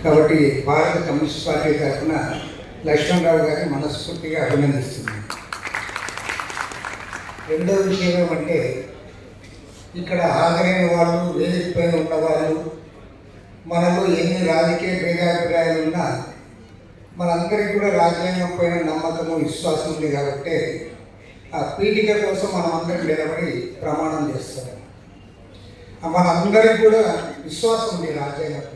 కాబట్టి భారత communist party తరఫున లక్ష్మణరావు గారిని మనస్ఫూర్తిగా అభినందిస్తున్నాను. రెండో విషయం ఏమంటే, ఇక్కడ హాజరైన వాళ్ళు, వేదిక పైన ఉన్నవాళ్ళు, మనలో ఎన్ని రాజకీయ భేదాభిప్రాయాలు ఉన్నా మనందరికీ కూడా రాజ్యాంగం పైన నమ్మకము, విశ్వాసం ఉంది. కాబట్టి ఆ పీఠిక కోసం మనం అందరం నిలబడి ప్రమాణం చేస్తాం. మనందరికీ కూడా విశ్వాసం ఉంది రాజ్యాంగం.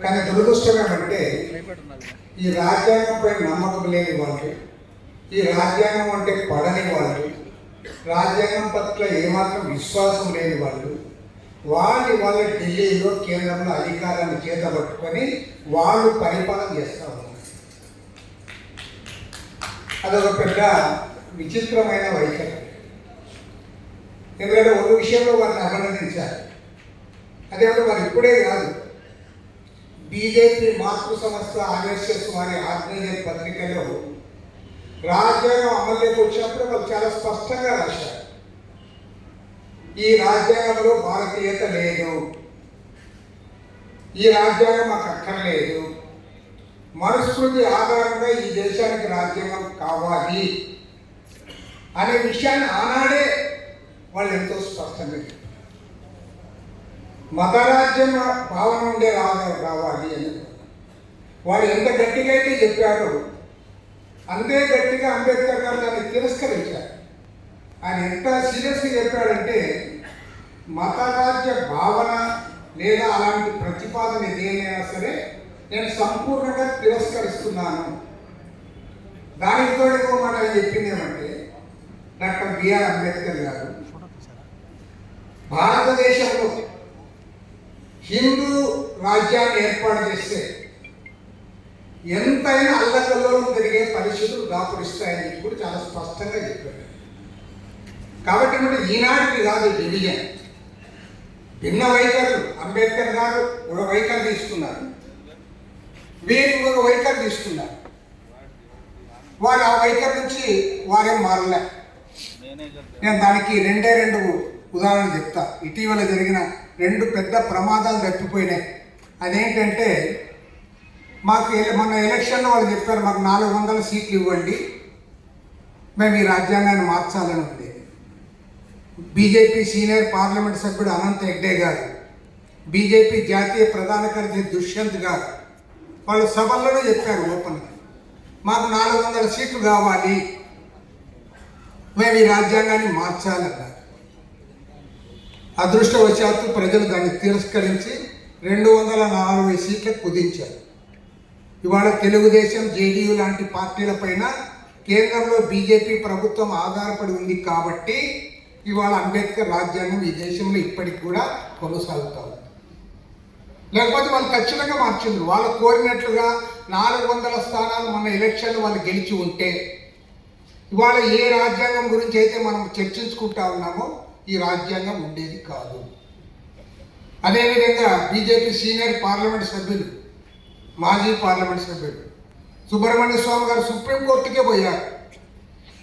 కానీ దురదృష్టం ఏమంటే, ఈ రాజ్యాంగం పైన నమ్మకం లేని వాళ్ళు, ఈ రాజ్యాంగం అంటే పడని వాళ్ళు, రాజ్యాంగం పట్ల ఏమాత్రం విశ్వాసం లేని వాళ్ళు, వాళ్ళ ఢిల్లీలో, కేంద్రంలో అధికారాన్ని చేతబట్టుకొని వాళ్ళు పరిపాలన చేస్తూ ఉన్నారు. అదొక పెద్ద విచిత్రమైన వైఖరి. ఎందుకంటే ఒక విషయంలో వారిని అభినందించాలి. అదేమంటే వారు ఇప్పుడే కాదు, బీజేపీ మాతృ సంస్థ ఆర్ఎస్ఎస్ వారి ఆత్మీయ పత్రికలో రాజ్యాంగం అమల్లోకి వచ్చినప్పుడు వాళ్ళు చాలా స్పష్టంగా రాశారు, ఈ రాజ్యాంగంలో భారతీయత లేదు, ఈ రాజ్యాంగం మాకు అక్కర్లేదు, మనుస్మృతి ఆధారంగా ఈ దేశానికి రాజ్యాంగం కావాలి అనే విషయాన్ని ఆనాడే వాళ్ళు ఎంతో స్పష్టంగా చెప్పారు. మతరాజ్యం భావన ఉండే రావాలి అని వారు ఎంత గట్టిగా అయితే చెప్పారో అంతే గట్టిగా అంబేద్కర్ గారు దాన్ని తిరస్కరించారు. ఆయన ఎంత సీరియస్గా చెప్పాడంటే, మతరాజ్య భావన లేదా అలాంటి ప్రతిపాదన ఏదైనా సరే నేను సంపూర్ణంగా తిరస్కరిస్తున్నాను. దానికి తోడు మాట చెప్పింది ఏమంటే, డాక్టర్ బిఆర్ అంబేద్కర్ గారు భారతదేశంలో హిందూ రాజ్యాన్ని ఏర్పాటు చేస్తే ఎంతైనా అల్లకల్లోలం జరిగే పరిస్థితులు దాపురిస్తాయని కూడా చాలా స్పష్టంగా చెప్పారు. కాబట్టి మరి ఈనాటికి కాదు డివిజన్, భిన్న వైఖరులు. అంబేద్కర్ గారు ఒక వైఖరి తీసుకున్నారు, వీరు ఇంకొక వైఖరి తీసుకున్నారు. వారు ఆ వైఖరి నుంచి వారేం మారలే. నేను దానికి రెండు ఉదాహరణలు చెప్తా. ఇటీవల జరిగిన 2 పెద్ద ప్రమాదాలు తప్పిపోయినాయి. అదేంటంటే, మాకు మొన్న ఎలక్షన్లో వాళ్ళు చెప్పారు, మాకు 400 సీట్లు ఇవ్వండి, మేము ఈ రాజ్యాంగాన్ని మార్చాలని ఉంది. బీజేపీ సీనియర్ పార్లమెంట్ సభ్యుడు అనంత హెగ్డే గారు, బీజేపీ జాతీయ ప్రధాన కార్యదర్శి దుష్యంత్ గారు వాళ్ళు సభల్లోనే చెప్పారు ఓపెన్గా, మాకు 400 సీట్లు కావాలి, మేము ఈ రాజ్యాంగాన్ని మార్చాలన్నారు. అదృష్టవశాత్తు ప్రజలు దాన్ని తిరస్కరించి 240 సీట్లకు కుదించారు. ఇవాళ తెలుగుదేశం, జేడీయూ లాంటి పార్టీల పైన కేంద్రంలో బీజేపీ ప్రభుత్వం ఆధారపడి ఉంది. కాబట్టి ఇవాళ అంబేద్కర్ రాజ్యాంగం ఈ దేశంలో ఇప్పటికి కూడా కొనసాగుతూ ఉంది. లేకపోతే వాళ్ళు ఖచ్చితంగా మార్చింది. వాళ్ళు కోరినట్లుగా 400 స్థానాలు మన ఎలక్షన్లు వాళ్ళు గెలిచి ఉంటే ఇవాళ ఏ రాజ్యాంగం గురించి అయితే మనం చర్చించుకుంటా ఉన్నామో ఈ రాజ్యాంగం ఉండేది కాదు. అదేవిధంగా బీజేపీ సీనియర్ పార్లమెంట్ సభ్యులు, మాజీ పార్లమెంట్ సభ్యులు సుబ్రహ్మణ్య స్వామి గారు సుప్రీంకోర్టుకే పోయారు.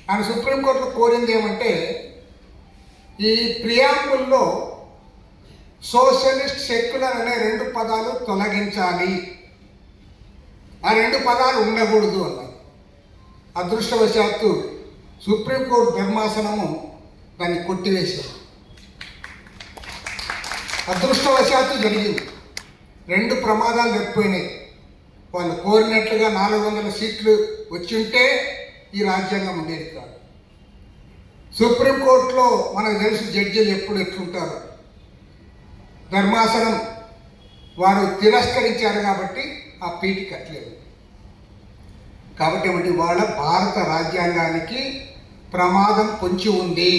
ఆయన సుప్రీంకోర్టులో కోరింది ఏమంటే, ఈ ప్రియాంబుల్లో సోషలిస్ట్, సెక్యులర్ అనే 2 పదాలు తొలగించాలి, ఆ 2 పదాలు ఉండకూడదు అన్నారు. అదృష్టవశాత్తు సుప్రీంకోర్టు ధర్మాసనము దాన్ని కొట్టివేశారు. అదృష్టవశాత్తు జరిగింది. 2 ప్రమాదాలు తప్పిపోయినాయి. వాళ్ళు కోరినట్లుగా 400 సీట్లు వచ్చుంటే ఈ రాజ్యాంగం ఉండేది కాదు. సుప్రీంకోర్టులో మనకు తెలుసు జడ్జిలు ఎట్లుంటారు. ధర్మాసనం వారు తిరస్కరించారు కాబట్టి ఆ పీఠ కట్టలేదు. కాబట్టి వాళ్ళ భారత రాజ్యాంగానికి ప్రమాదం పొంచి ఉంది.